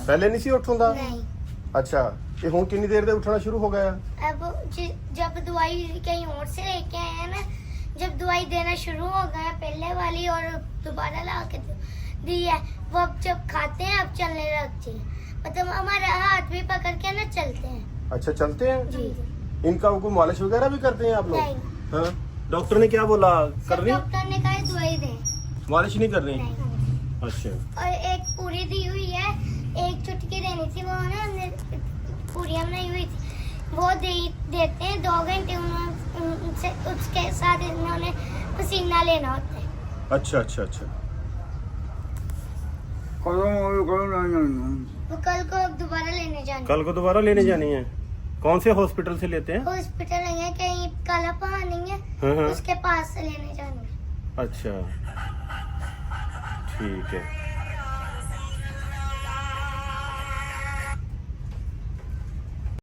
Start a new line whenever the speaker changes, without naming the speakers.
ਪਹਿਲੇ ਨਹੀਂ ਸੀ ਉੱਠ ਹੁੰਦਾ?
नहीं।
ਅੱਛਾ, ਤੇ ਹੁਣ ਕਿੰਨੀ ਦੇਰ ਦੇ ਉੱਠਣਾ ਸ਼ੁਰੂ ਹੋ ਗਿਆ?
अब जब दवाई कहीं और से लेके आए हैं ना, जब दवाई देना शुरू हो गया पहले वाली और दोबारा ला के दी है, वो अब जब खाते हैं अब चलने लगती है, मतलब हमारे हाथ भी पकड़ के ना चलते हैं।
अच्छा, चलते हैं?
जी।
इनका कोई मालिश वगैरह भी करते हैं आप लोग?
नहीं।
हाँ, डॉक्टर ने क्या बोला?
सिर्फ
करनी?
डॉक्टर ने कहा दवाई दें।
मालिश नहीं करनी?
नहीं।
अच्छा।
और एक पूरी दी हुई है, एक चुटकी देनी थी, वो ना हमने पूरियां बनाई हुई थी, वो देते हैं 2 घंटे उनसे, उसके साथ इन्होंने पसीना लेना होता है।
अच्छा अच्छा अच्छा।
वो कल को अब दोबारा लेने जाना।
कल को दोबारा लेने जानी है? कौन से हॉस्पिटल से लेते हैं?
हॉस्पिटल नहीं है, कहीं काला पहाड़ नहीं है,
हाँ, हाँ।
उसके पास से लेने जाना।
अच्छा, ठीक है।